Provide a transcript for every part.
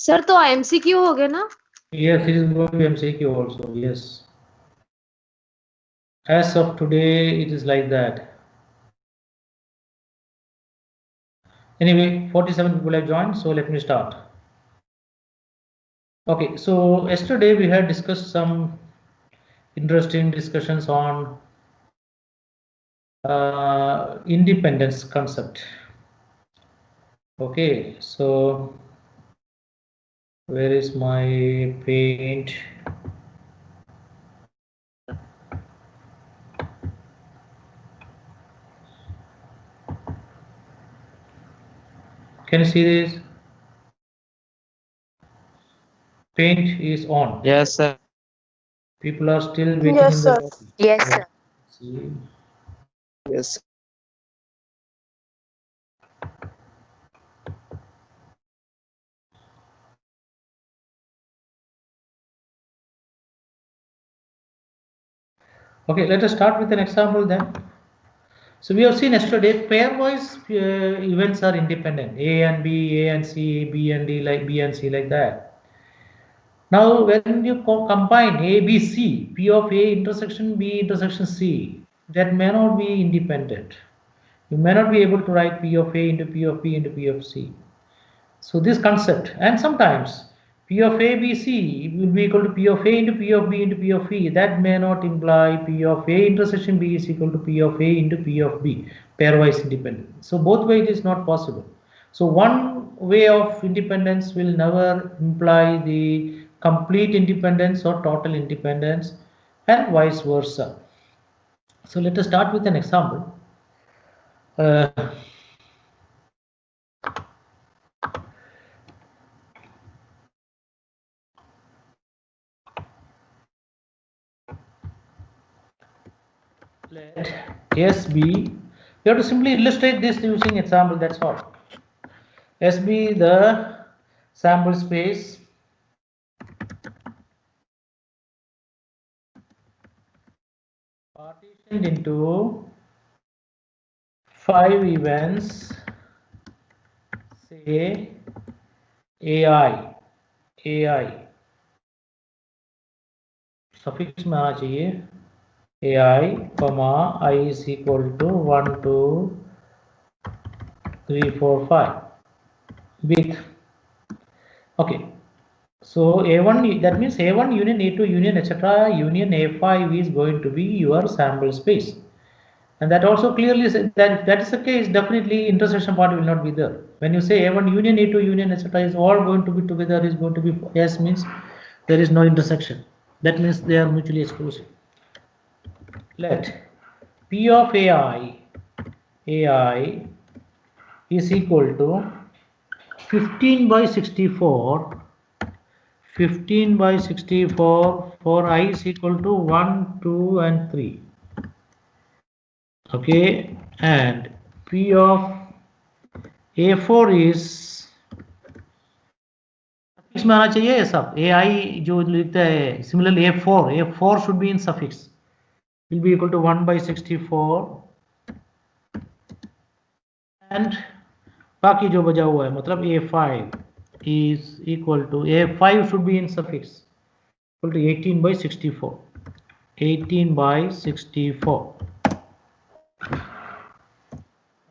Sir तो MCQ हो गया ना? Yes, it is going to be MCQ also. Yes. As of today, it is like that. Anyway, 47 people have joined, so let me start. Okay, so yesterday we had discussed some interesting discussions on independence concept. Okay, so where is my paint? Can you see this? Paint is on. Yes, sir. People are still waiting Yes, in the sir. lobby. Yes, sir. See. Yes. Okay, let us start with an example then. So we have seen yesterday pairwise events are independent. A and B, A and C, B and D, like B and C, like that. Now when you combine A, B, C, P of A intersection B intersection C, that may not be independent. You may not be able to write P of A into P of B into P of C. So this concept, and sometimes P of A, B, C will be equal to P of A into P of B into P of E. That may not imply P of A intersection B is equal to P of A into P of B, pairwise independent. So both ways it is not possible. So one way of independence will never imply the complete independence or total independence, and vice versa. So let us start with an example. Let S be, we have to simply illustrate this using example, that's all. S be the sample space partitioned into 5 events, say AI suffix में आना चाहिए AI, I is equal to 1, 2, 3, 4, 5 with, okay, so A1, that means A1 union A2 union etc. union A5 is going to be your sample space, and that also clearly said that if that is the case, definitely intersection part will not be there. When you say A1 union A2 union etc. is all going to be together, is going to be S, means there is no intersection. That means they are mutually exclusive. Let P of AI is equal to 15 by 64, 15 by 64 for I is equal to 1, 2 and 3. Okay, and P of A4 is, इसमें आना चाहिए ये सब AI जो लिखता है, similarly A4 should be in suffix, will be equal to 1 by 64 and बाकी जो बचा हुआ है मतलब A5 is equal to, A5 should be in suffix, equal to 18 by 64, 18 by 64.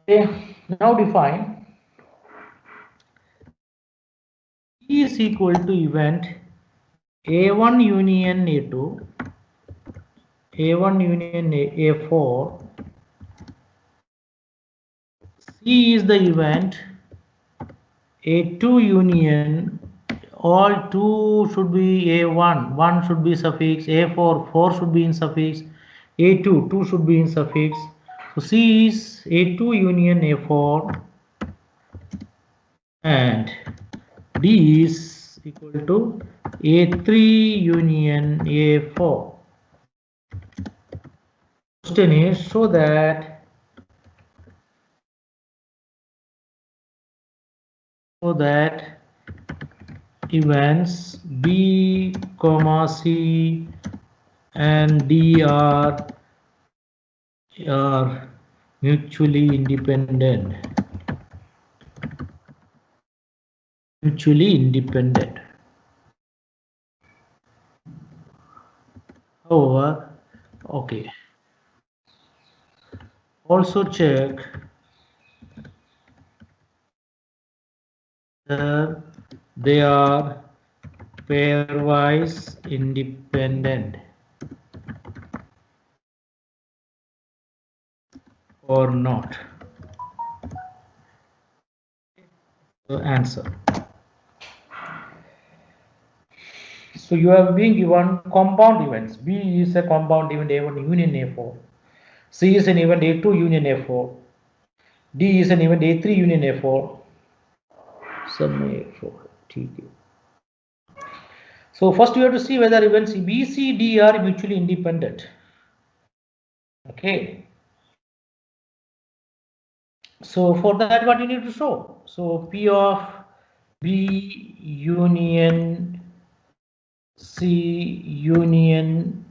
Okay, now define E is equal to event A1 union A2, A1 union A4, C is the event A2 union, all 2 should be A1, 1 should be suffix, A4, 4 should be in suffix, A2, 2 should be in suffix. So C is A2 union A4 and D is equal to A3 union A4. Question is, show that events B, C and D are mutually independent. mutually independent. However, okay. Also check whether they are pairwise independent or not. The answer. So you have been given compound events. B is a compound event A1 union A4. C is an event A2 union A4. D is an event A3 union A4. Sum A4. So first you have to see whether events B, C, D are mutually independent. Okay. So for that, what you need to show? So P of B union C union,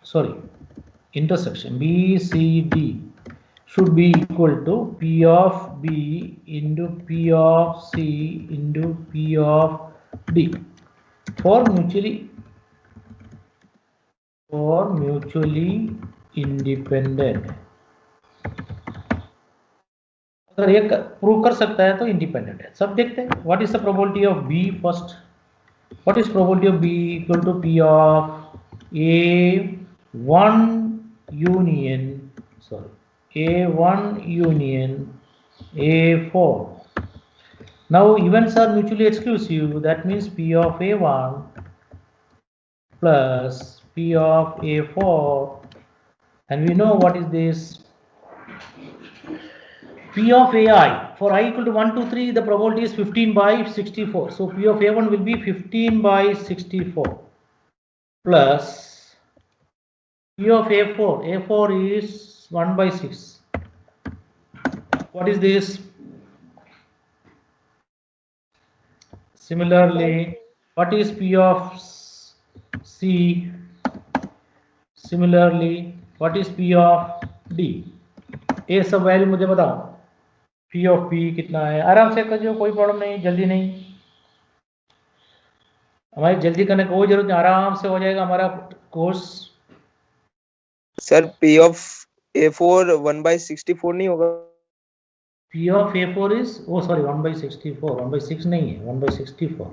sorry, intersection B, C, D should be equal to P of B into P of C into P of D for mutually independent. अगर एक prove कर सकता है तो independent है. सब देखते हैं. What is the probability of B first? What is probability of B equal to P of A1 union, sorry, A1 union A4. Now events are mutually exclusive. That means P of A1 plus P of A4, and we know what is this? P of AI for I equal to 1, 2, 3, the probability is 15 by 64. So P of A1 will be 15 by 64 plus P of A4. A4 is 1 by 6. What is this? Similarly, what is P of C? Similarly, what is P of D? ये सब value मुझे बताओ. P of P कितना है? आराम से कर जो, कोई प्रॉब्लम नहीं, जल्दी नहीं. हमारी जल्दी करने की कोई जरूरत नहीं, आराम से हो जाएगा हमारा course. Sir P of A4 1 by 64 नहीं होगा? P of A4 is, oh sorry, 1 by 64, 1 by 6 नहीं है, 1 by 64.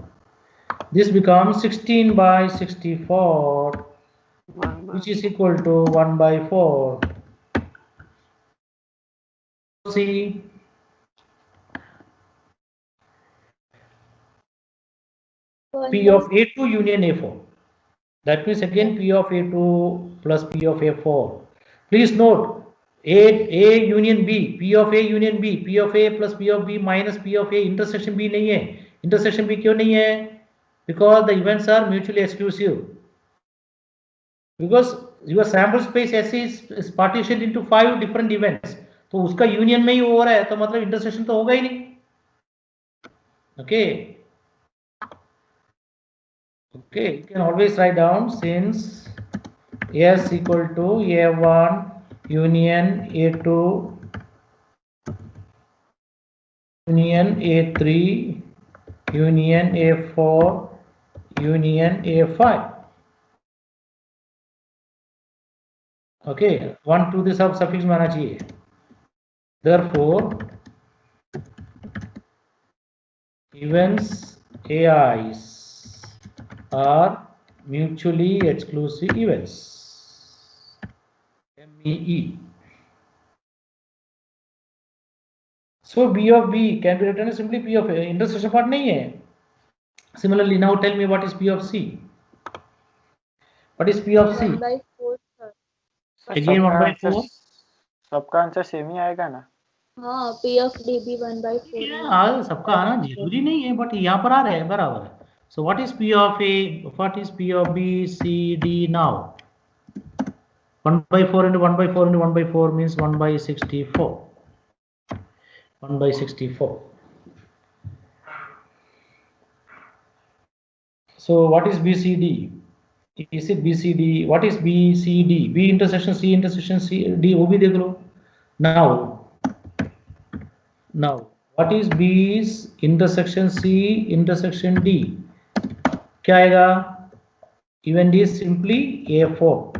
This becomes 16 by 64, which is equal to 1 by 4. See, P of A2 union A4. That means again P of A2 plus P of A4. Please note, A union B, P of A union B, P of A plus P of B minus P of A, intersection B नहीं है. Intersection B क्यों नहीं है? Because the events are mutually exclusive. Because your sample space ऐसे is partitioned into 5 different events. तो उसका union में ही हो रहा है, तो मतलब इंटरसेक्शन तो होगा ही नहीं. Okay. Okay, you can always write down since S equal to A1 union A2 union A3 union A4 union A5. Okay, 1 2 this सब suffix में आना चाहिए. Therefore, events AIs are mutually exclusive events. MEE. So B of B can be written as simply P of A. Intersection part नहीं है. Similarly, now tell me what is P of C. What is P of C? 1 by 4 sir. Again 1 by 4. सबका answer same ही आएगा ना? हाँ, P of D भी 1 by 4. हाँ, सबका आना जरूरी नहीं है, बट यहाँ पर आ रहा है बराबर है. So what is P of A? What is P of B, C, D now? 1 by 4 into 1 by 4 into 1 by 4 means 1 by 64. 1 by 64. So what is BCD? Is it BCD? What is BCD? B intersection C intersection C D. वो भी देख लो. Now What is B's intersection C intersection D? क्या आएगा? Event is simply A4.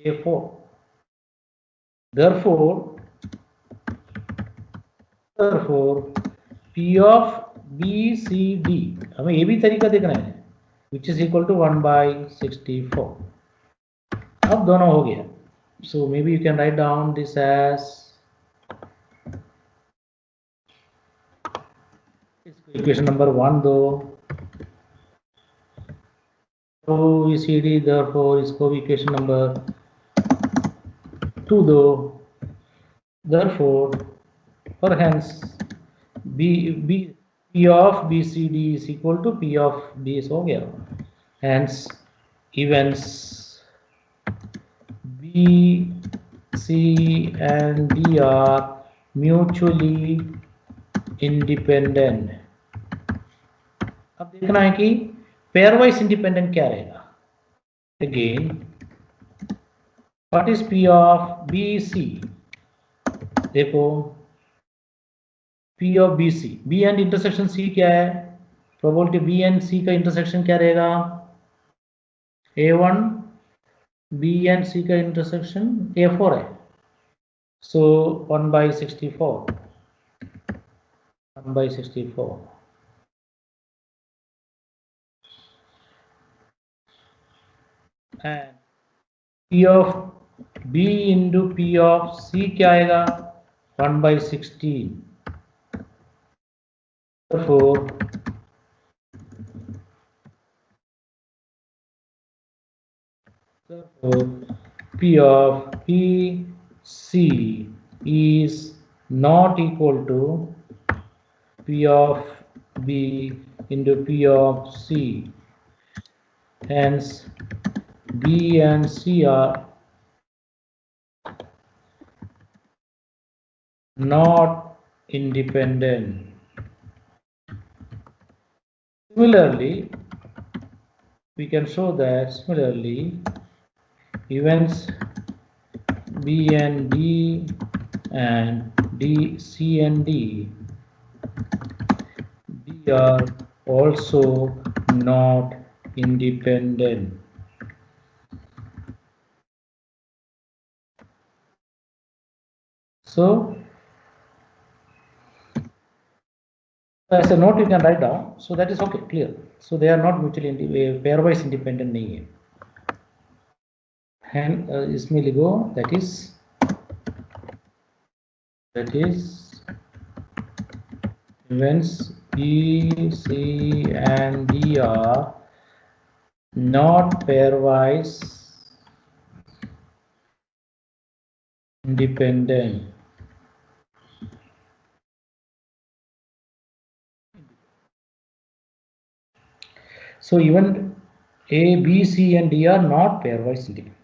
A4. Therefore, P of B C D हमें ये भी तरीका देखना है, which is equal to 1/64. अब दोनों हो गया. So maybe you can write down this as equation number 1 दो. तो BCD therefore इसको भी equation number 2 दो. Therefore, or hence P of BCD is equal to P of D हो गया. Hence events B, C and D are mutually independent. अब देखना है कि pairwise independent क्या रहेगा. Again, what is P of BC? देखो P of BC, B and intersection C क्या है? Probability B and C का intersection क्या रहेगा? A1, B and C का intersection A4 है. So 1/64. 1/64. And P of B into P of C क्या आएगा? 1/16. Therefore, P of PC is not equal to P of B into P of C. Hence, B and C are not independent. Similarly, we can show that events B and D and D, C and D are also not independent. So, as a note you can write down, so that is okay, clear. So they are not mutually pairwise independent नहीं है. And इसमें लिखो that is events B, C and D are not pairwise independent. So even A, B, C and D are not pairwise independent.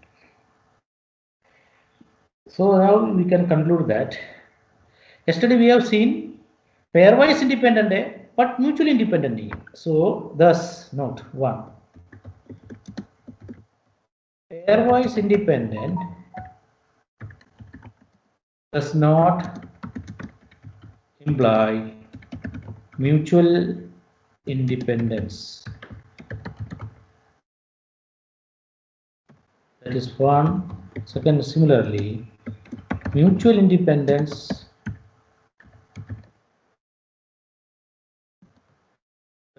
So now we can conclude that yesterday we have seen pairwise independent but mutually independent. So thus note 1. Pairwise independent does not imply mutual independence. That is one. Second, similarly, mutual independence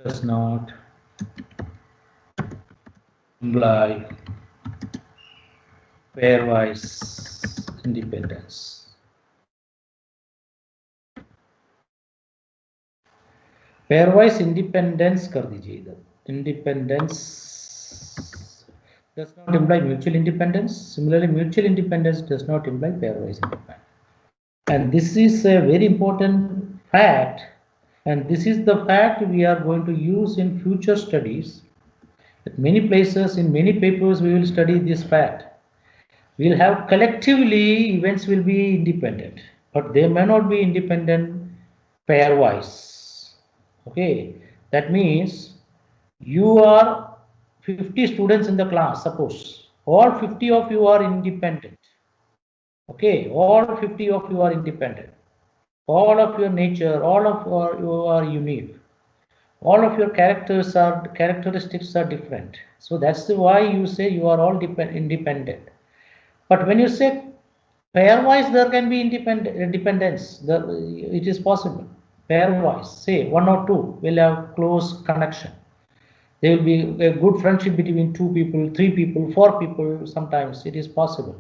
does not imply pairwise independence. Pairwise independence कर दीजिए इधर. Independence does not imply mutual independence. Similarly, mutual independence does not imply pairwise independence. And this is a very important fact. And this is the fact we are going to use in future studies. At many places, in many papers, we will study this fact. We will have collectively events will be independent, but they may not be independent pairwise. Okay, that means you are 50 students in the class, suppose all 50 of you are independent. Okay, all 50 of you are independent. all of your nature, all of you are unique. All of your characteristics are different. So that's why you say you are all independent. But when you say pairwise, there can be dependence. It is possible. Pairwise, say one or two will have close connection. There will be a good friendship between two people, three people, four people. Sometimes it is possible.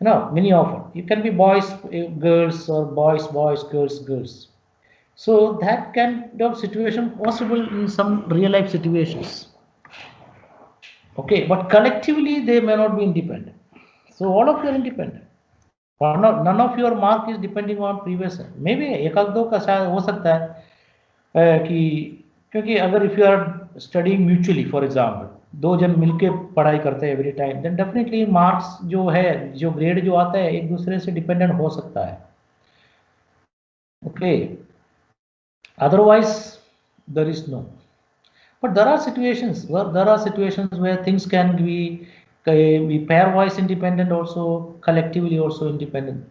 Many often you can be boys, girls, or boys, girls, girls. So that kind of situation possible in some real life situations. Okay, but collectively they may not be independent. So all of you are independent. None of your mark is depending on previous. Maybe एक आध दो का शायद हो सकता है कि क्योंकि अगर if you are studying mutually, for example, दो जन मिलके पढ़ाई करते हैं every time, then definitely marks जो है, जो grade जो आता है, एक दूसरे से dependent हो सकता है. Okay. Otherwise, there is no. But there are situations where things can be pairwise independent, also collectively also independent.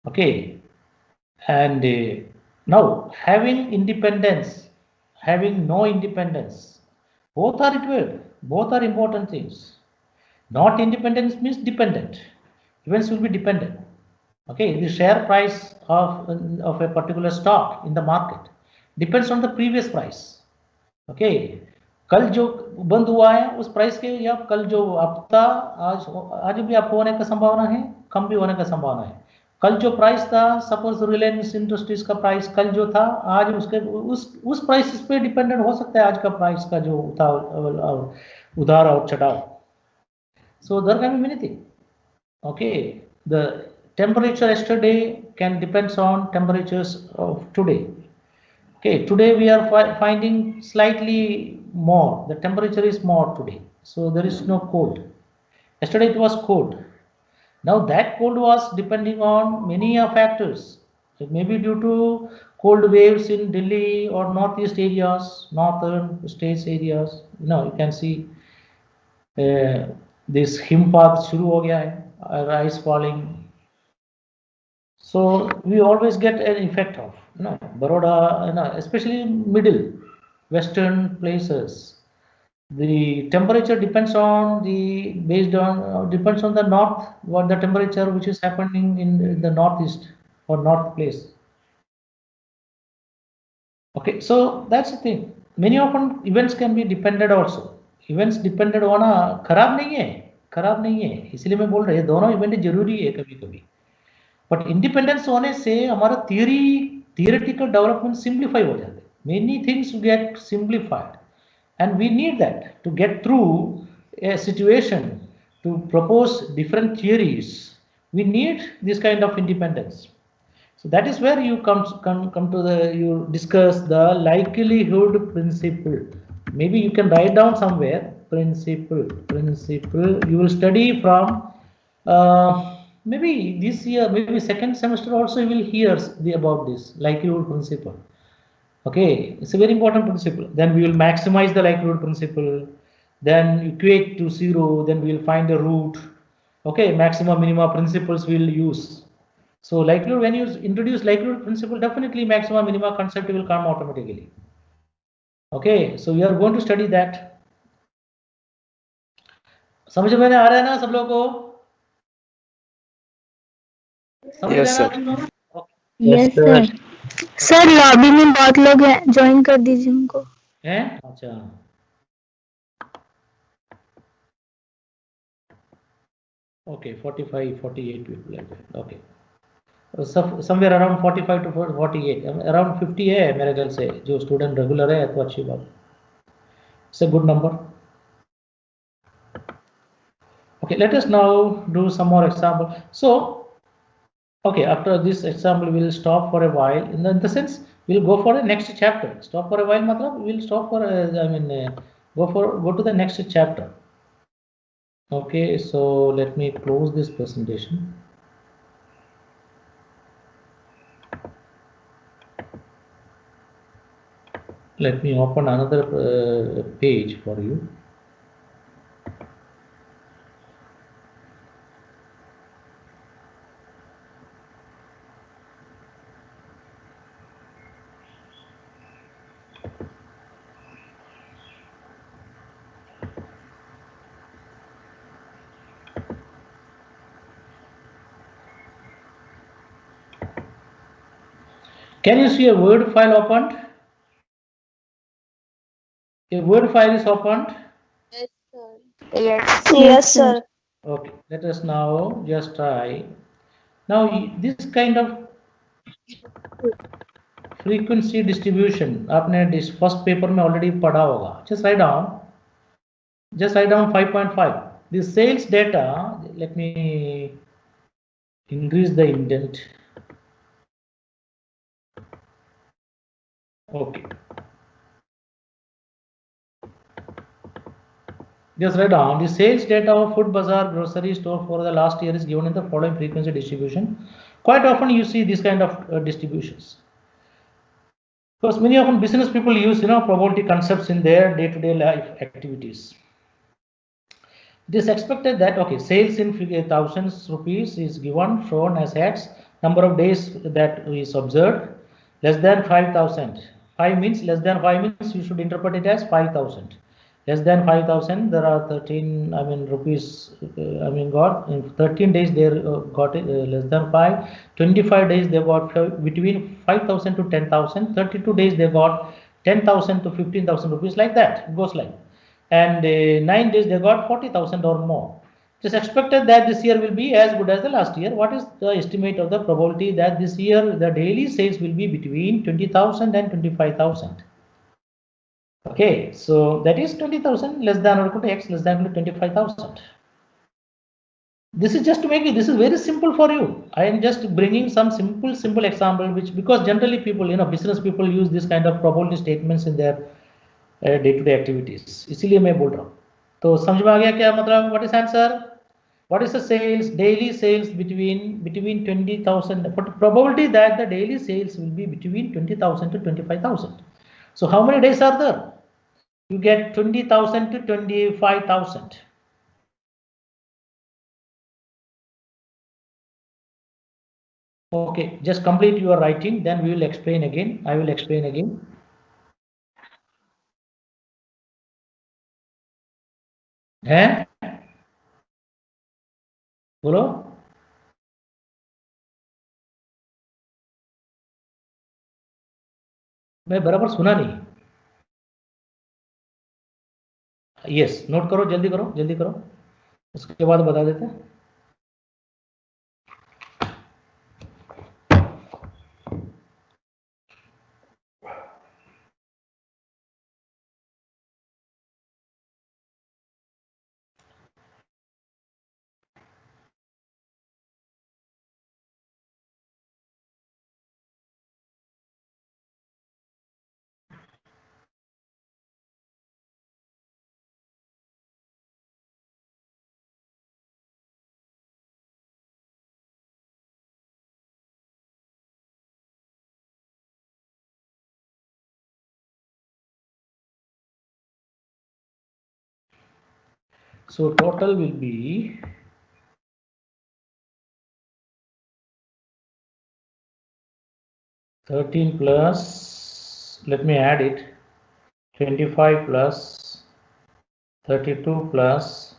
Okay, and now having independence, having no independence, both are required. Both are important things. Not independence means dependent. Events will be dependent. Okay, the share price of a particular stock in the market depends on the previous price. Okay, कल जो बंद हुआ है उस price के, या कल जो अप था आज भी अप होने का संभावना है, कम भी होने का संभावना है. कल जो प्राइस था, सपोज रिलायंस इंडस्ट्रीज का प्राइस कल जो था, आज उसके उस प्राइस पे डिपेंडेंट हो सकता है आज का प्राइस का जो उतार और चढ़ाव. So there can be many thing. Okay, the temperature yesterday can depends on temperatures of today. Okay, today we are finding slightly more. The temperature is more today, so there is no cold. Yesterday it was cold. Now that cold was depending on many factors. It may be due to cold waves in Delhi or northeast areas, northern states areas. You can see this हिमपात शुरू हो गया है, ice falling. So we always get an effect of Baroda, especially middle western places. The temperature depends on depends on the north, what the temperature which is happening in the northeast or north place. Okay, so that's the thing. Many often events can be dependent also. Events dependent होना खराब नहीं है, इसलिए मैं बोल रहा हूँ दोनों इवेंट जरूरी है कभी कभी. बट इंडिपेंडेंस होने से हमारा थियोरेटिकल डेवलपमेंट सिंप्लीफाई हो जाते हैं. Many things get simplified and we need that to get through a situation to propose different theories. We need this kind of independence. So that is where you come to you discuss the likelihood principle. Maybe you can write down somewhere principle. You will study from maybe this year, maybe second semester also you will hear about this likelihood principle. Okay, it's a very important principle. Then we will maximize the likelihood principle, then equate to zero, then we will find a root. Okay, maxima minima principles we will use. So likelihood, when you introduce likelihood principle, definitely maxima minima concept will come automatically. Okay, so we are going to study that. समझ में आ रहा है ना सब लोगों को? Yes, sir. Yes, sir. Sir lobby में बहुत लोग हैं, ज्वाइन कर दीजिए उनको. हैं? अच्छा. Okay, 45, 48 people like that. Okay. Somewhere around 45 to 48, around 50 है मेरे ख्याल से जो स्टूडेंट रेगुलर है, तो अच्छी बात. It's a good number. Okay, let us now do some more example. So, okay, after this example, we will stop for a while. In the sense, we will go for the next chapter. Stop for a while, matlab we will stop for. Go to the next chapter. Okay, so let me close this presentation. Let me open another page for you. Can you see a Word file opened? A Word file is opened. Yes, sir. Okay, let us now just try. Now this kind of frequency distribution आपने first paper में already पढ़ा होगा. Just write down 5.5. The sales data, let me increase the indent. Okay. Just write down the sales data of Food Bazaar grocery store for the last year is given in the following frequency distribution. Quite often you see this kind of distributions. Because many often business people use probability concepts in their day-to-day life activities. It is expected that sales in thousands rupees is given shown as X, number of days that is observed less than 5,000. 5 means less than 5 means you should interpret it as 5,000. Less than 5,000 there are 13 rupees got in 13 days they got it less than 5. 25 days they got between 5,000 to 10,000. 32 days they got 10,000 to 15,000 rupees, like that it goes like. And 9 days they got 40,000 or more. It is expected that this year will be as good as the last year. What is the estimate of the probability that this year the daily sales will be between 20,000 and 25,000? Okay, so that is 20,000 less than or equal to X less than or equal to 25,000. This is just to make it, this is very simple for you. I am just bringing some simple example, which because generally people, business people use this kind of probability statements in their day-to-day activities. इसीलिए मैं बोल रहा हूँ. तो समझ में आ गया क्या मतलब? What is answer? What is the sales, daily sales between 20,000? Probability that the daily sales will be between 20,000 to 25,000. So how many days are there? You get 20,000 to 25,000. Okay, just complete your writing, then we will explain again. I will explain again. हैं? बोलो. मैं बराबर सुना नहीं. Yes, note करो, जल्दी करो, जल्दी करो. उसके बाद बता देते हैं. So total will be 13 plus, let me add it, 25 plus 32 plus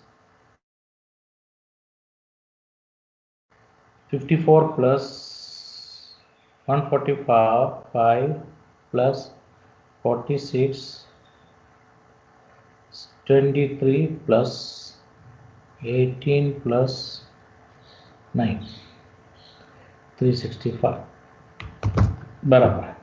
54 plus 145 plus 46 23 plus 18 plus 9 365 बराबर है.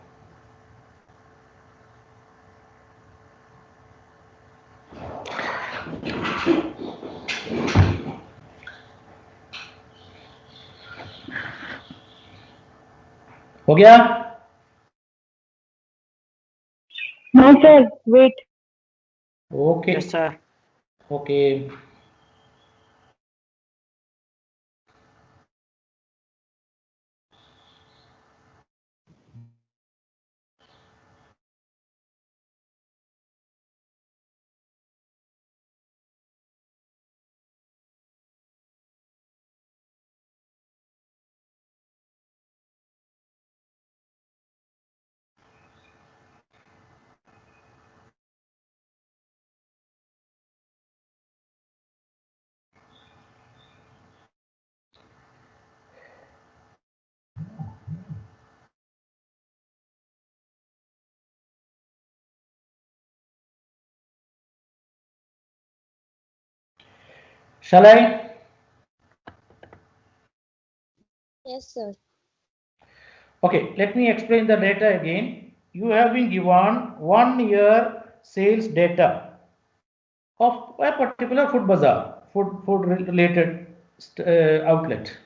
हो गया? No, sir. Wait. Okay. Yes, sir. Okay. Shall I? Yes, sir. Okay, let me explain the data again. You have been given 1 year sales data of a particular food bazaar, food related outlet.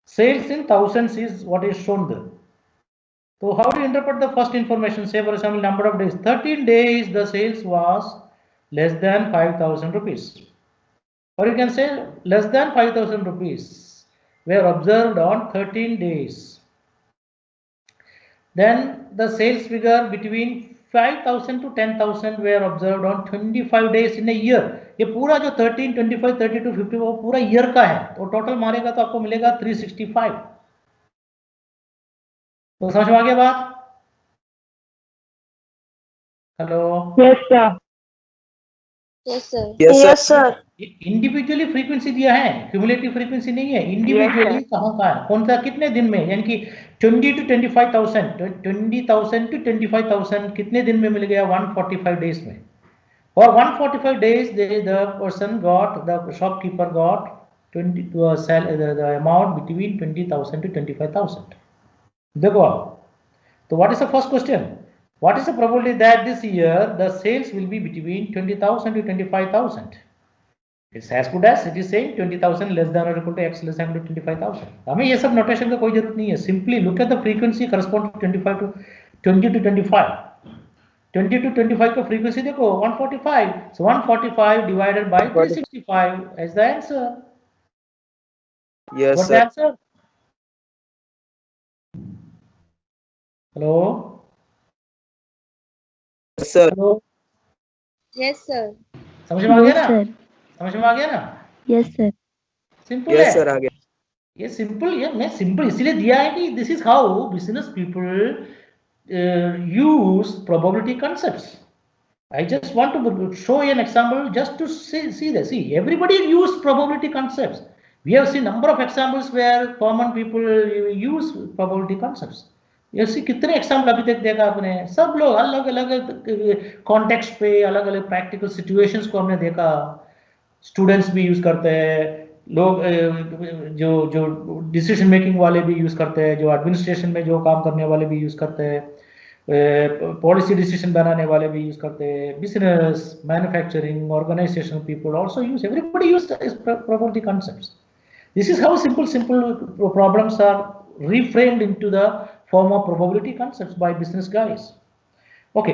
Sales in thousands is what is shown there. So how do you interpret the first information? Say for example, number of days. 13 days the sales was less than 5,000 rupees. Or you can say less than 5,000 rupees were observed on 13 days. Then the sales figure between 5,000 to 10,000 were observed on 25 days in a year. ये पूरा जो 13, 25, 32, 50 वो पूरा year का है, तो total मारेगा तो आपको मिलेगा 365. तो समझ में आ गया बात? Hello. Yes, sir. Yes, sir. Yes, sir. Individually frequency दिया है, क्यूमुलेटिव फ्रीक्वेंसी नहीं है. इंडिविजुअली कहाँ का है, कौन सा कितने दिन में, यानी कि 20 to 25,000, 20,000 to 25,000 कितने दिन में मिल गया? 145 डेज में. और 145 days the person got, the shopkeeper got 20 to sell the amount between 20,000 to 25,000. देखो आप, तो what is the first question? What is the probability that this year the sales will be between 20,000 to 25,000? It's as good as it is saying 20,000 less than or equal to x less than or equal to 25,000. हमें ये सब notation का कोई जरूरत नहीं है. Simply look at the frequency corresponding to 25 to 20 to 25. 20 to 25 का frequency देखो 145. So 145 divided by 365 is the answer. Yes, What's the sir. answer? Hello. Yes, sir. Hello. Yes, sir. समझ में आ गया ना? sir. समझ में आ गया ना? Yes, sir. सिंपल Yes, है. sir. आ गया. ये सिंपल, ये मैं सिंपल इसलिए दिया है कि this is how business people use probability concepts. I just want to show you an example just to see this. See, everybody use probability concepts. We have seen number of examples where common people use probability concepts. ऐसी कितने example अभी तक देखा आपने? सब लोग अलग अलग कॉन्टेक्स्ट पे, अलग अलग प्रैक्टिकल सिचुएशंस को हमने देखा. स्टूडेंट्स भी यूज करते हैं, लोग जो जो डिसीजन मेकिंग वाले भी यूज करते हैं, जो एडमिनिस्ट्रेशन में जो काम करने वाले भी यूज करते हैं, पॉलिसी डिसीजन बनाने वाले भी यूज करते हैं, business, manufacturing, organisation people also use, everybody use probability concepts. This is how simple problems are reframed into the form of probability concepts by business guys. Okay,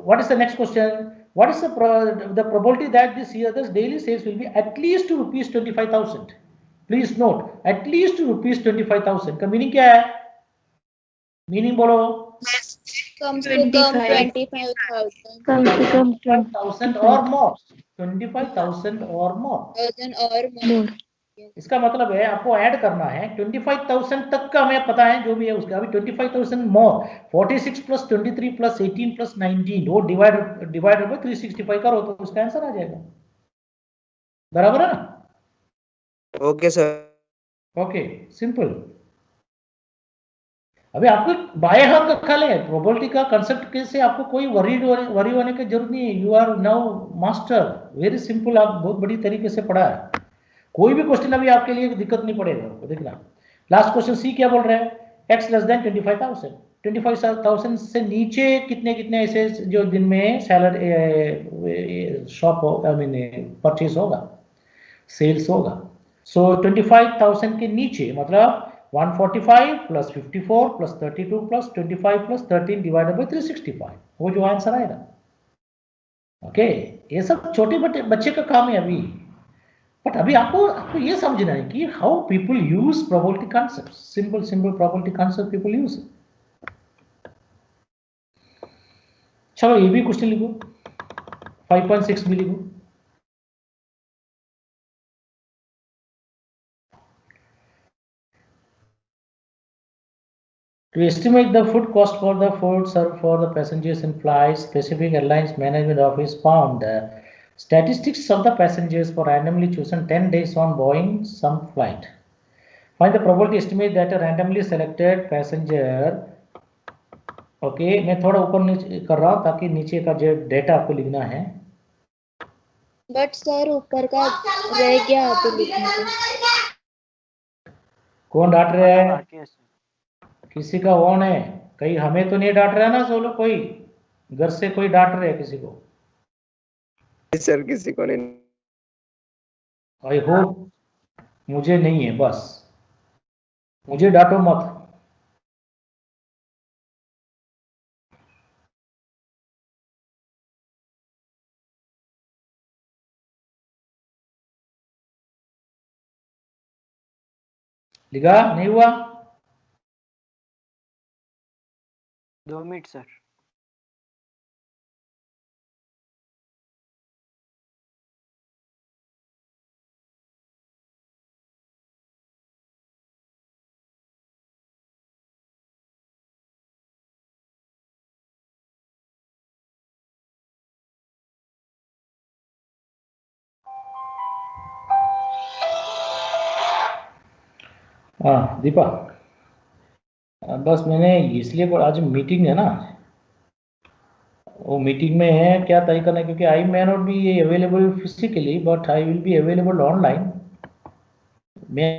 what is the next question? What is the probability that this year's daily sales will be at least to rupees 25,000? Please note, at least to rupees 25,000 का meaning क्या है? Meaning बोलो. कम से कम 25,000. कम से कम 25,000 or more. 25,000 or more. more. इसका मतलब है आपको ऐड करना है 25,000 तक का, हमें पता है जो भी है उसका. अभी 25,000 मोर, 46 प्लस 23 प्लस 18 प्लस 19 वो डिवाइडेड बाय 365 करो तो उसका आंसर आ जाएगा. बराबर है ना? Okay, sir. Okay, simple. अभी आपको बाएं हाथ का ख्याल है, प्रोबेबिलिटी का कंसेप्ट के से आपको कोई वरी होने की जरूरत नहीं है. You are now master. Very simple, आप बहुत बड़ी तरीके से पढ़ा है. कोई भी क्वेश्चन अभी आपके लिए दिक्कत नहीं पड़ेगा. देखना लास्ट क्वेश्चन सी क्या बोल रहा है? x less than 25,000. 25,000 से नीचे कितने कितने ऐसे जो दिन में salary shop I mean purchase होगा, सेल्स होगा. सो 25,000 के नीचे मतलब 145 plus 54 plus 32 plus 25 plus 13 divided by 365, वो जो आंसर आएगा. ओके, ये सब छोटे बच्चे का काम है अभी. बट अभी आपको ये समझना है कि how people use probability concept. Simple probability concept people use. चलो ये भी क्वेश्चन लिखो, 5.6 भी लिखो. To estimate the food cost for the food served for the passengers in flights, Pacific Airlines Management Office found statistics of the passengers for randomly chosen 10 days on Boeing some flight. Find the probability estimate that a randomly selected passenger. Okay, मैं थोड़ा ऊपर नीचे कर रहा हूँ ताकि नीचे का जो डेटा आपको लिखना है. बट सर ऊपर का रह गया अभी लिखने को। कौन डांट रहा है? बाकी है सर। किसी का ऑन है? कहीं हमें तो नहीं डांट रहा है ना सोलो? कोई घर से कोई डांट रहे है किसी को? सर किसी को नहीं। आई होप मुझे नहीं है, बस मुझे डांटो मत। लिखा नहीं हुआ? 2 मिनट सर। हाँ दीपा, बस मैंने इसलिए आज मीटिंग है ना, वो मीटिंग में है क्या तय करना है, क्योंकि I may not be available physically but I will be available online. मैं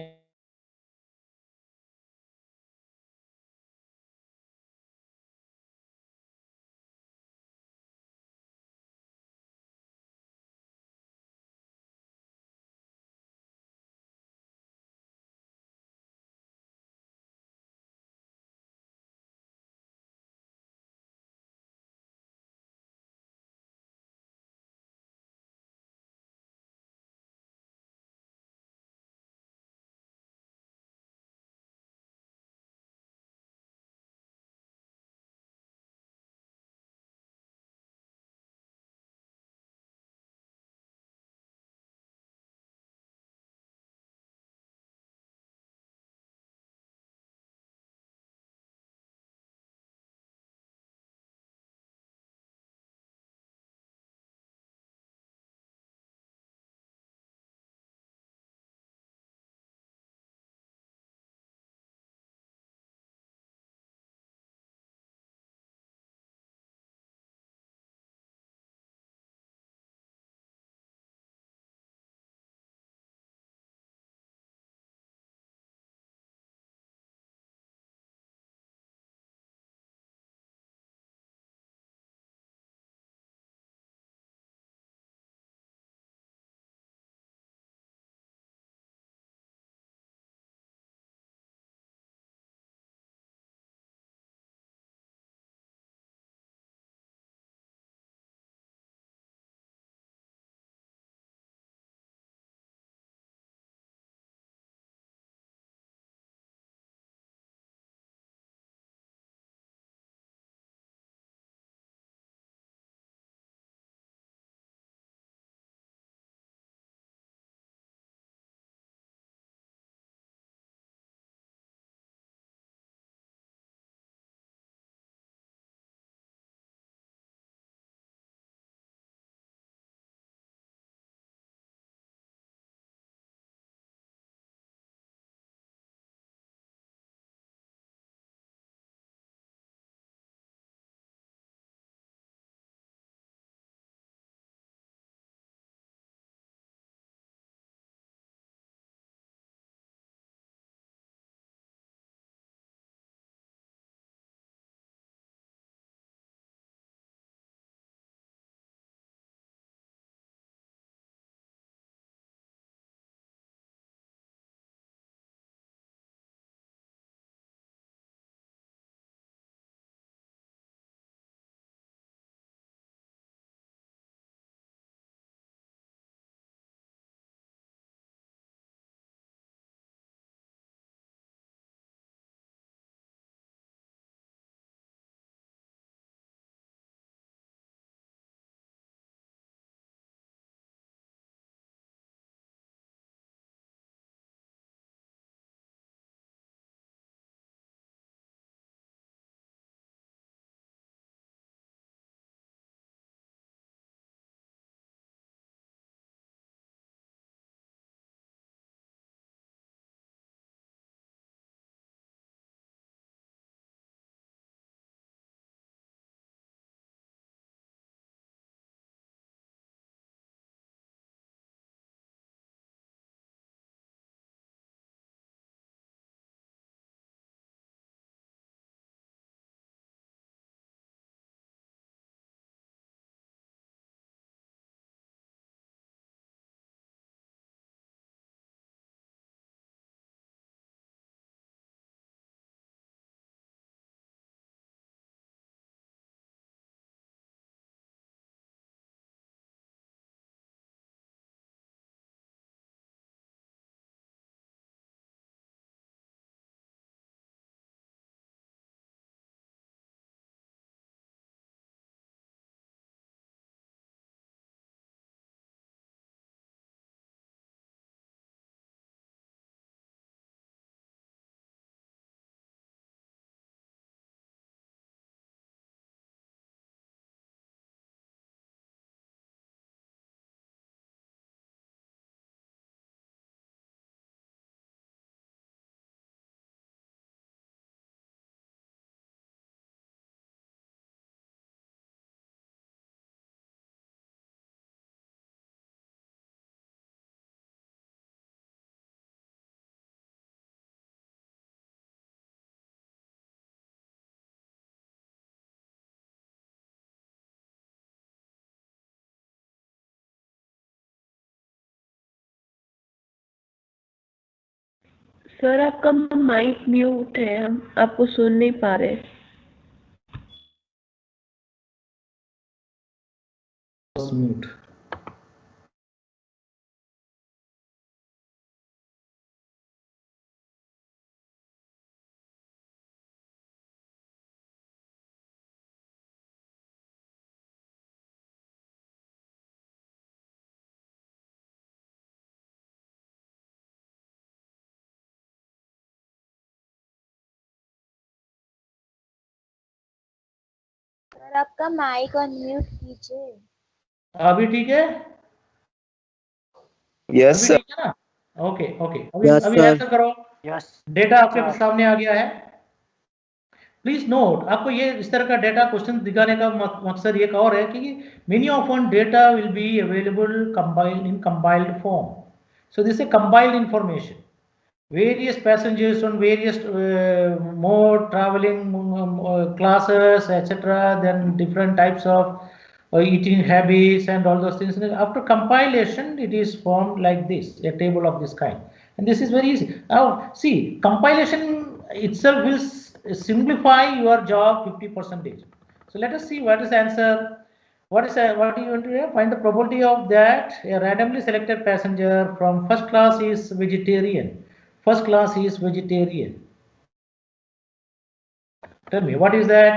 सर आपका माइक म्यूट है, हम आपको सुन नहीं पा रहे। म्यूट। सर आपका माइक अनम्यूट कीजिए। अभी ठीक है? यस अभी सर। ठीक है ना? ओके ओके, अभी यस अभी सर। आंसर करो। यस डेटा आपके सर। सामने आ गया है। प्लीज नोट, आपको ये इस तरह का डेटा क्वेश्चन दिखाने का मकसद एक और है कि many of one data will be available compiled in compiled form. So this is compiled information, various passengers on various mode traveling, classes, etc., then different types of eating habits and all those things. And after compilation it is formed like this, a table of this kind, and this is very easy. Now see, compilation itself will simplify your job 50%. So let us see what is the answer. What do you want to do? Find the probability of that a randomly selected passenger from first class is vegetarian. First class is vegetarian. Tell me, what is that?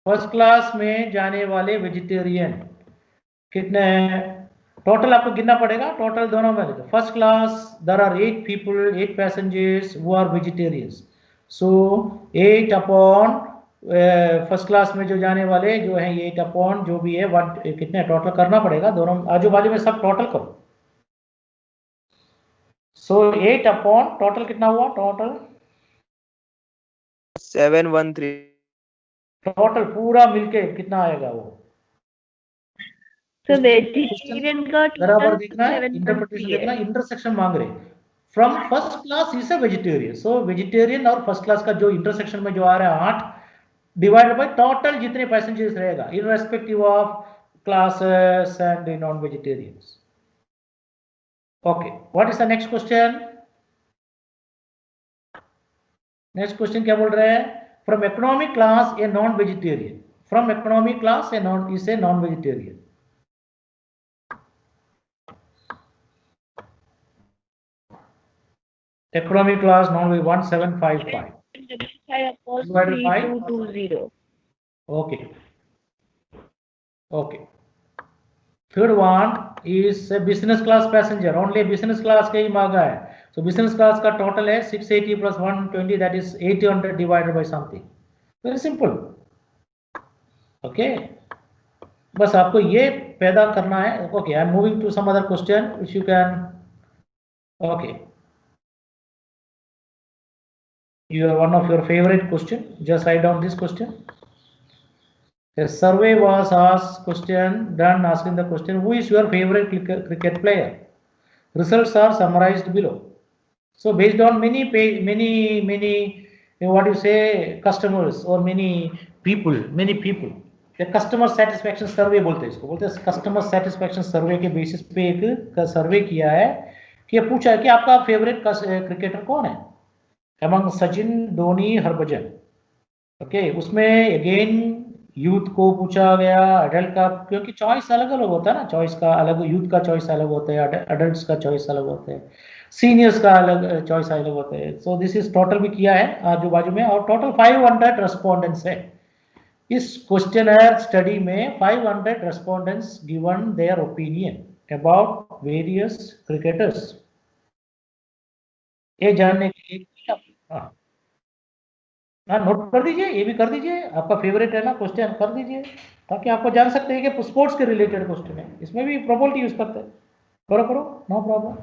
First class में जाने वाले vegetarian कितने हैं? Total आपको गिनना पड़ेगा, total दोनों में। First class there are 8 people, 8 passengers who are vegetarians. So 8 upon first class में जो जाने वाले जो हैं 8 अपॉन जो भी है 1, कितने टोटल करना पड़ेगा, दोनों आजू बाजू में सब टोटल करो। सो 8 अपॉन टोटल कितना हुआ? टोटल 713। टोटल पूरा मिलके कितना आएगा वो? तो वेजिटेरियन का बराबर टोटल देखना है, 713 इंटरप्रिटेशन देखना, है। इंटरसेक्शन मांग रहे। From first class is a vegetarian, so vegetarian और फर्स्ट क्लास का जो इंटरसेक्शन में जो आ रहा है 8 डिवाइडेड बाय टोटल जितने पैसेंजर्स रहेगा irrespective of classes and non vegetarians. Okay, what is the next question? Next question क्या बोल रहे हैं? From economic class a non vegetarian, from economic class a non is a non vegetarian. Economy class non 1755 divided by 3220. okay. Okay, third one is a business class passenger, only business class का ही मांगा है। So business class का total है 680 plus 120, that is 800 divided by something. Very simple. Okay, बस आपको ये पैदा करना है। Okay, I am moving to some other question which you can. Okay, you are one of your favorite question, just write down this question. A survey was asked, question done asking the question, who is your favorite cricket player? Results are summarized below. So based on many what you say, customers or many people, the customer satisfaction survey बोलते हैं इसको, बोलते हैं customer satisfaction survey के basis पे एक सर्वे किया है कि पूछा है कि आपका फेवरेट क्रिकेटर कौन है among सचिन, धोनी, हरभजन। ओके, उसमें अगेन यूथ को पूछा गया, अडल्ट का, क्योंकि चॉइस अलग अलग होता है ना, चॉइस का अलग, यूथ का चॉइस अलग होता है, अडल्ट्स का चॉइस अलग होता है, सीनियर्स का अलग चॉइस अलग होता है। सो दिस इज टोटल भी किया है आजू बाजू में, और टोटल 500 रेस्पोंडेंट्स है इस क्वेश्चनर स्टडी में। 500 respondents given their opinion about various cricketers. ये जानने के लिए हाँ, नोट कर दीजिए, ये भी कर दीजिए, आपका फेवरेट है ना क्वेश्चन, कर दीजिए ताकि आपको जान सकते हैं कि स्पोर्ट्स के रिलेटेड क्वेश्चन है, इसमें भी प्रोबेबिलिटी यूज करते हैं। करो करो, no problem.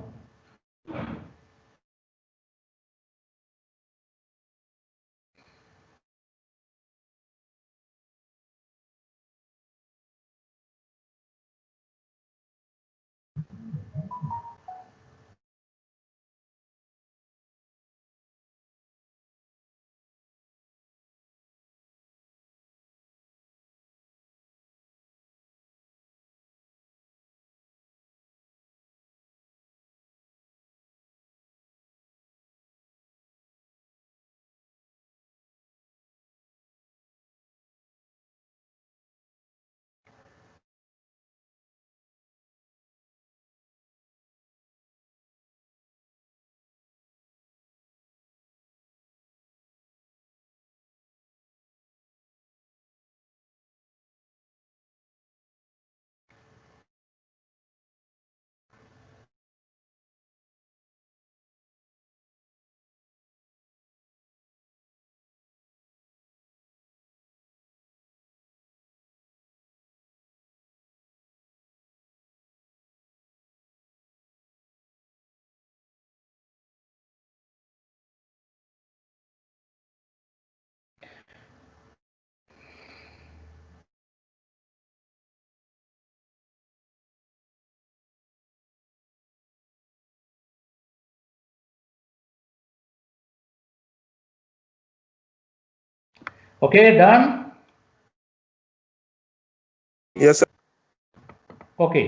Okay done. Yes sir. Okay,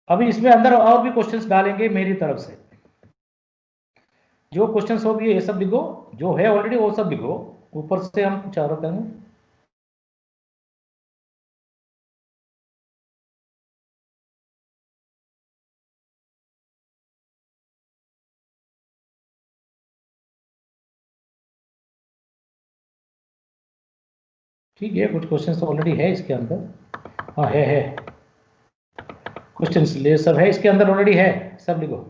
अभी इसमें अंदर और भी क्वेश्चंस डालेंगे मेरी तरफ से. जो क्वेश्चंस होगी ये सब लिखो, जो है ऑलरेडी वो सब लिखो, ऊपर से हम चारों करेंगे. ठीक है, कुछ क्वेश्चंस तो ऑलरेडी है इसके अंदर. हाँ है क्वेश्चंस ले सब है इसके अंदर ऑलरेडी है, सब लिखो.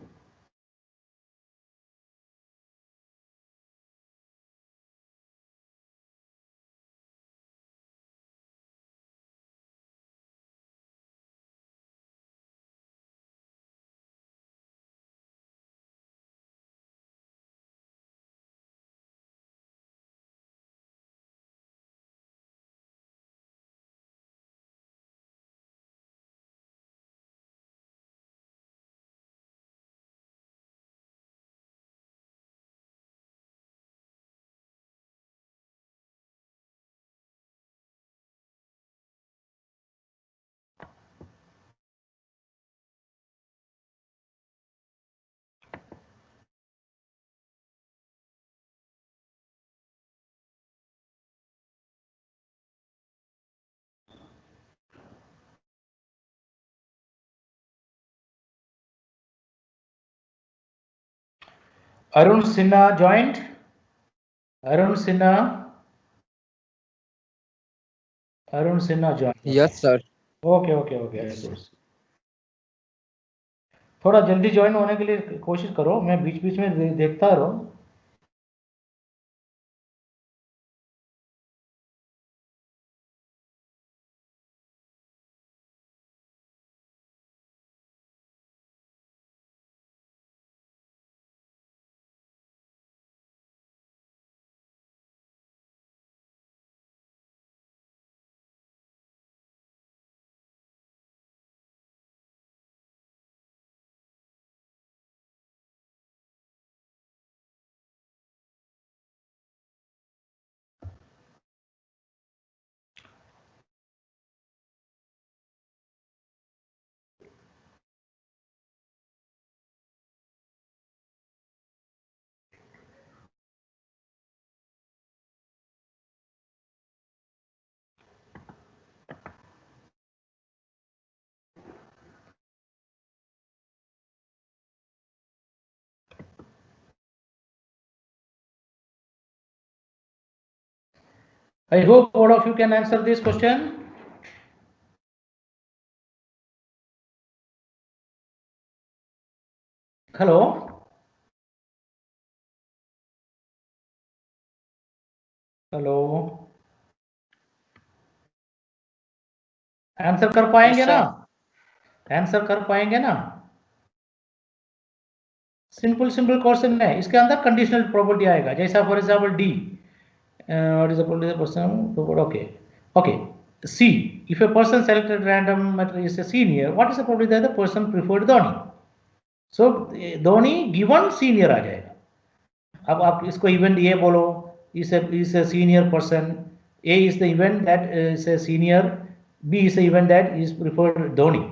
Arun Sinha joined. Arun Sinha joined. Yes sir. Okay. थोड़ा जल्दी ज्वाइन होने के लिए कोशिश करो, मैं बीच बीच में देखता रहूं. I hope all of you can answer this question. Hello. Answer कर पाएंगे Yes, ना? sir. आंसर कर पाएंगे ना? सिंपल क्वेश्चन है, इसके अंदर कंडीशनल प्रॉपर्टी आएगा, जैसा for example D. What is the probability of person? Okay. C. If a person selected random matter is a senior, what is the probability that the person preferred Dhoni? So Dhoni given senior आ जाएगा. अब आप इसको event A बोलो, is a senior person. A is the event that is a senior. B is the event that is preferred Dhoni.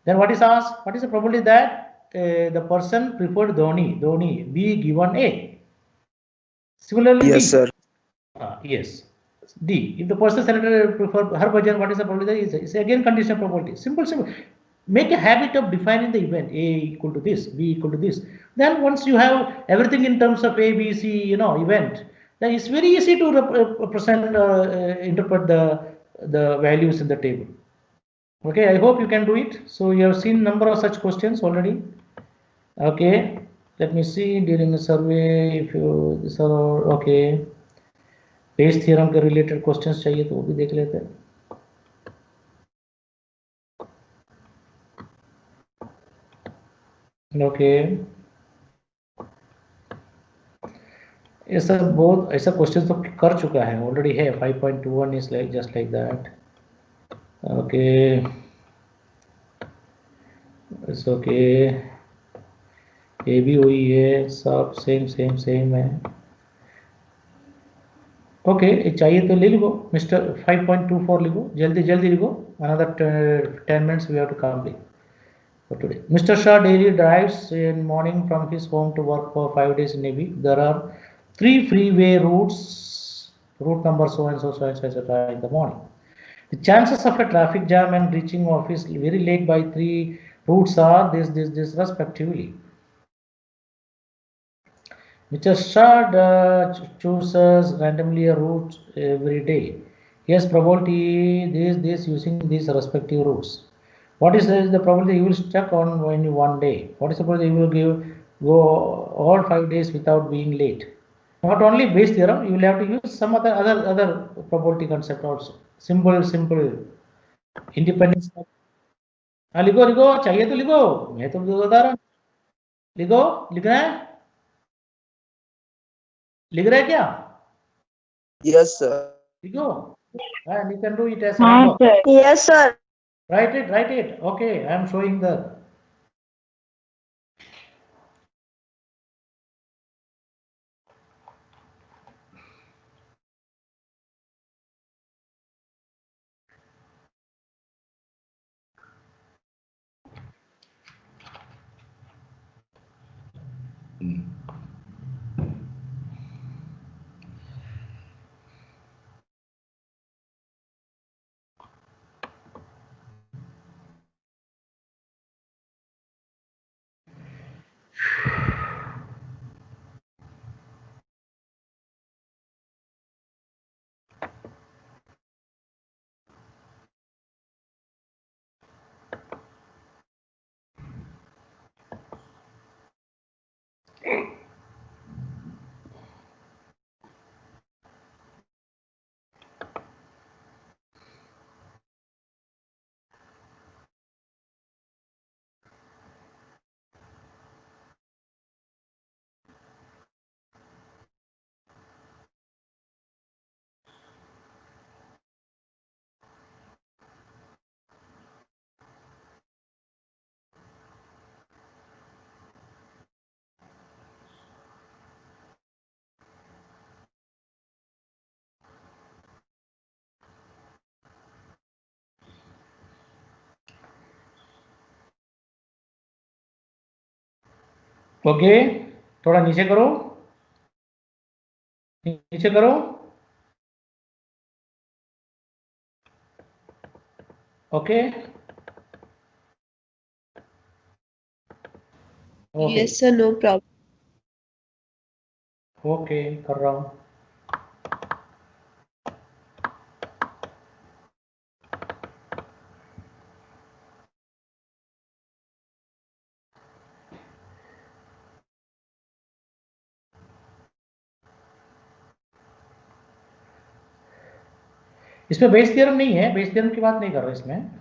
Then what is asked? What is the probability that the person preferred Dhoni? B given A. Similarly, Yes D. sir. Yes. D. If the person selected prefer Harbhajan, what is the probability? It's again conditional probability. Simple. Make a habit of defining the event. A equal to this, B equal to this. Then once you have everything in terms of A, B, C, event, then it's very easy to interpret the values in the table. Okay, I hope you can do it. So you have seen number of such questions already. Okay, let me see during the survey if you these are all okay. Page theorem के related questions चाहिए तो वो भी देख लेते हैं. Okay, ये सब बहुत ऐसा क्वेश्चन तो कर चुका है ऑलरेडी है. 5.21 is like just like that. Okay, it's okay. ये भी वही है, सब सेम है. ओके चाहिए तो ले लिखो मिस्टर 5.24 लिखो जल्दी जल्दी लिखो another 10 minutes we have to complete for today. Mr. Shah daily drives in morning from his home to work for 5 days in a week. There are 3 freeway routes, route number so and so so and so etc. in the morning. The chances of a traffic jam and reaching office very late by 3 routes are this respectively. Mr. Shah chooses randomly a route every day. Yes, probability this using these respective routes. What is the probability you will stuck on when one day? What is the probability you will go all 5 days without being late? Not only base theorem, you will have to use some other probability concept also. Simple independence. लिखो लिखो चाहिए तो लिखो मैं तो बता रहा हूँ लिखो लिखना है लिख रहे क्या Yes, sir. लिखो and you can do it as हाँ homework. Sir Yes, sir. Write it. Okay, I am showing the. Okay, थोड़ा नीचे करो नीचे करो okay Yes, sir, no problem. Okay कर रहा हूँ इसमें बेस थ्योरम नहीं है बेस थ्योरम की बात नहीं कर रहे इसमें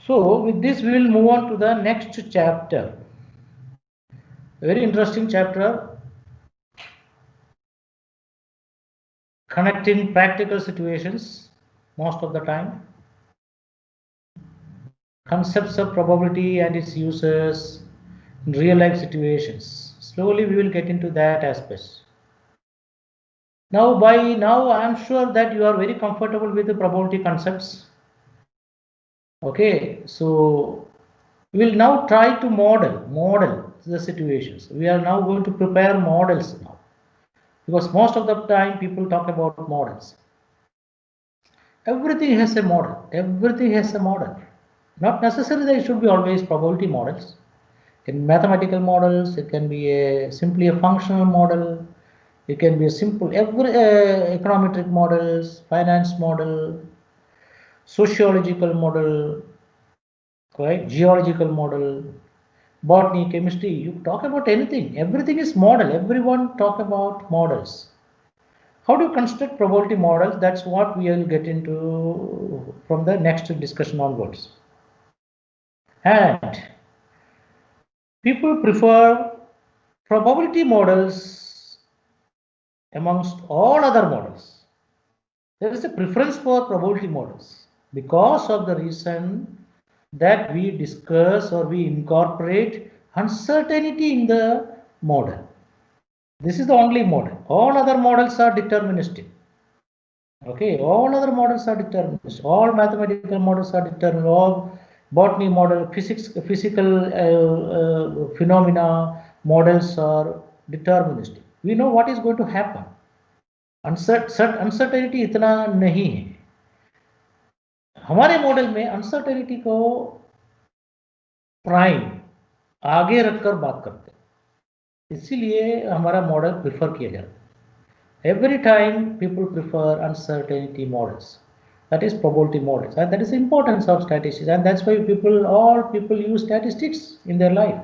So with this we will move on to the next chapter. A very interesting chapter connecting practical situations most of the time. Concepts of probability and its uses in real life situations. Slowly we will get into that aspect. Now I am sure that you are very comfortable with the probability concepts. Okay, so we will now try to model the situations. We are now going to prepare models now because most of the time people talk about models. Everything has a model. Everything has a model. Not necessarily that it should be always probability models. In mathematical models, it can be simply a functional model. It can be a simple econometric models, finance model, sociological model, right? Geological model, botany, chemistry. You talk about anything. Everything is model. Everyone talk about models. How do you construct probability models? That's what we will get into from the next discussion onwards. And people prefer probability models amongst all other models. There is a preference for probability models because of the reason that we discuss or we incorporate uncertainty in the model. This is the only model. All other models are deterministic. Okay, all other models are deterministic. All mathematical models are deterministic. All botany model, physical phenomena models are deterministic. We know what is going to happen. Uncertainty इतना नहीं है. हमारे model में uncertainty को prime आगे रखकर बात करते हैं, इसीलिए हमारा मॉडल प्रिफर किया जाता है. Every time people prefer uncertainty models, that is probability models, and that is the importance of statistics, and that's why all people use statistics in their life.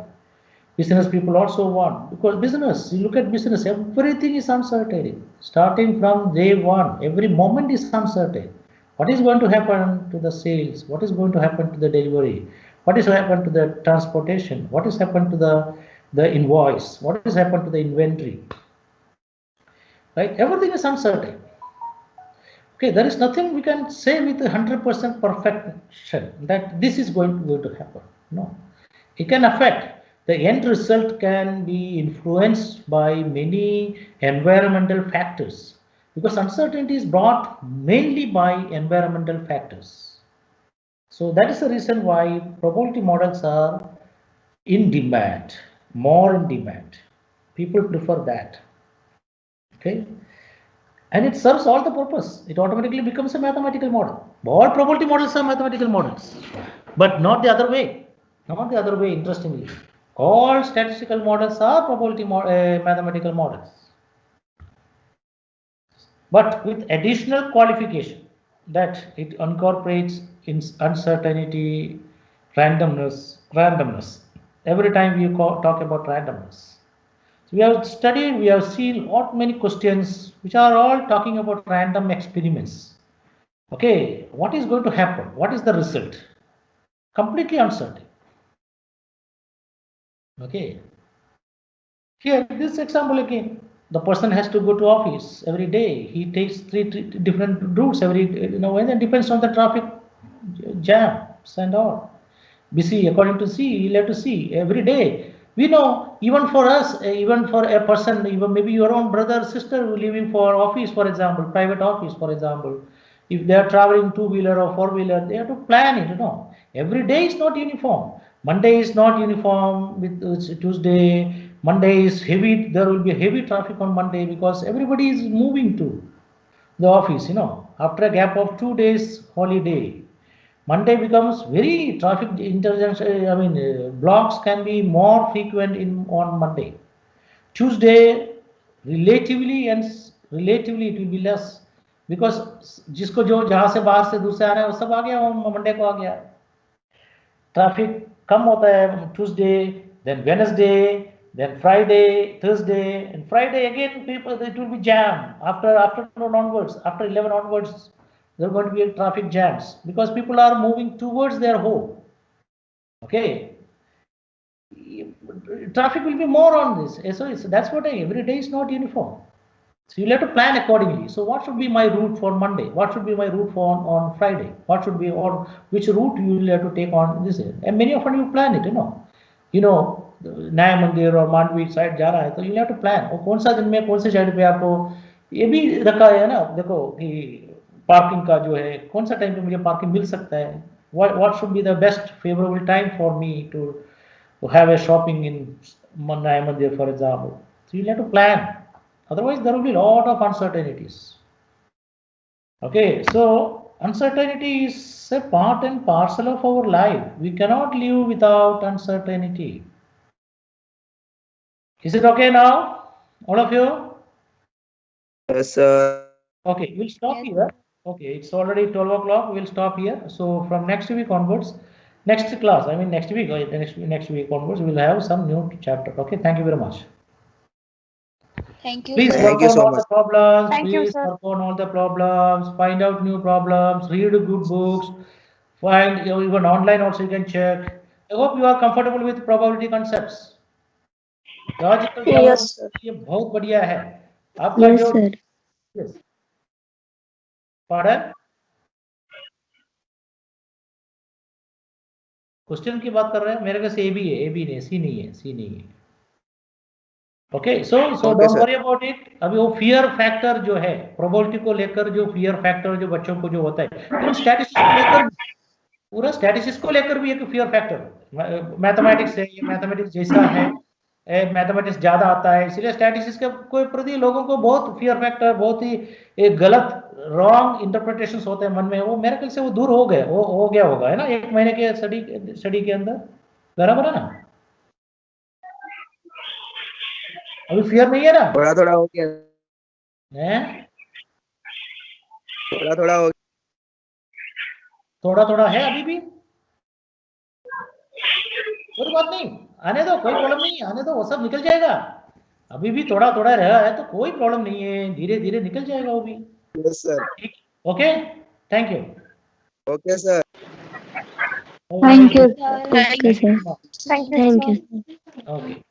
Business people also want, because business, you look at business, everything is uncertain. Starting from day one, every moment is uncertain. What is going to happen to the sales? What is going to happen to the delivery? What is going to happen to the transportation? What is happened to the invoice? What is happened to the inventory? Right? Everything is uncertain. Okay, there is nothing we can say with 100% perfection that this is going to happen. No, it can affect. The end result can be influenced by many environmental factors, because uncertainty is brought mainly by environmental factors. So that is the reason why probability models are in demand, more in demand. People prefer that. Okay, and it serves all the purpose. It automatically becomes a mathematical model. All probability models are mathematical models, but not the other way. Not the other way, interestingly. All statistical models are probability mathematical models, but with additional qualification that it incorporates in uncertainty, randomness. Every time we talk about randomness. So we have studied, we have seen not many questions which are all talking about random experiments. Okay, what is going to happen? What is the result? Completely uncertain. Okay. Here, this example again, the person has to go to office every day. He takes three different routes every, and it depends on the traffic jams and all. Busy according to C, you'll have to see every day. We know, even for us, even for a person, even maybe your own brother, sister leaving for office, for example, private office, for example, if they are traveling two-wheeler or four-wheeler, they have to plan it, Every day is not uniform. Monday is not uniform with Tuesday. Monday is heavy. There will be heavy traffic on Monday because everybody is moving to the office, after a gap of 2 days holiday. Monday becomes very traffic interjunction. Blocks can be more frequent on Monday. Tuesday, relatively it will be less, because जिसको जहां से बाहर से दूसरे आ रहे हैं वो सब आ गया, मंडे को आ गया. ट्रैफिक कम होता है Tuesday, then Wednesday, then Friday, Thursday, and Friday again people, it will be jam after afternoon onwards, after 11 onwards. There are going to be traffic jams because people are moving towards their home. Okay, traffic will be more on this. So that's what every day is not uniform. So you'll have to plan accordingly. So what should be my route for Monday? What should be my route for on Friday? What should be, or which route you will have to take on this? And many of you plan it, Naya Mandir or Mandvi side जा रहा है, तो you'll have to plan. और कौन सा दिन में कौन से साइड पे आपको ये भी रखा है ना, देखो कि पार्किंग का जो है कौन सा टाइम पे मुझे पार्किंग मिल सकता है. What should be the best favorable time for me to have a shopping in Naya Mandir, for example. So you'll have to plan. Otherwise, there will be a lot of uncertainties. Okay, so uncertainty is a part and parcel of our life. We cannot live without uncertainty. Is it okay now, all of you? Yes, sir. Okay, we'll stop here. Okay, it's already 12 o'clock. We'll stop here. So from next week onwards, next class, next week onwards, we'll have some new chapter. Okay, thank you very much. Thank you. Please sir. work on all the problems. Thank you, Please sir. work on all the problems. Find out new problems. Read good books. Find even online also you can check. I hope you are comfortable with probability concepts. Logical Yes, sir. ये बहुत बढ़िया है. आपका Yes, जो sir. yes. Pardon? Question की बात कर रहे हैं, मेरे ख्याल से ए बी है, ए बी नहीं, सी नहीं है, सी नहीं है। Okay, so Okay, don't sir. Worry about it. अभी वो फियर फैक्टर जो है, प्रोबेबिलिटी को लेकर जो फियर फैक्टर जो बच्चों को जो होता है, तो स्टैटिस्टिक्स को लेकर, पूरा स्टैटिस्टिक्स को लेकर भी एक फियर फैक्टर, मैथमेटिक्स है, ये मैथमेटिक्स जैसा है, मैथमेटिक्स ज्यादा आता है, इसलिए स्टैटिस्टिक्स के कोई प्रति लोगों को बहुत फियर फैक्टर, बहुत ही एक गलत रॉन्ग इंटरप्रिटेशंस होते हैं मन में, वो मेरे ख्याल से वो दूर हो गए, वो हो गया होगा, है ना, 1 महीने के स्टडी के अंदर, बराबर है ना? अभी फियर नहीं है ना? थोड़ा थोड़ा हो गया, हैं? थोड़ा थोड़ा हो थोड़ा थोड़ा है अभी भी, कोई बात नहीं, आने दो, कोई प्रॉब्लम नहीं, आने दो, वो सब निकल जाएगा। अभी भी थोड़ा थोड़ा रहा है तो कोई प्रॉब्लम नहीं है, धीरे धीरे निकल जाएगा वो भी। गया सर. ठीक, okay, thank you. Okay, sir. Thank you. Sir. Okay, sir. Thank you, Thank sir. you. Okay.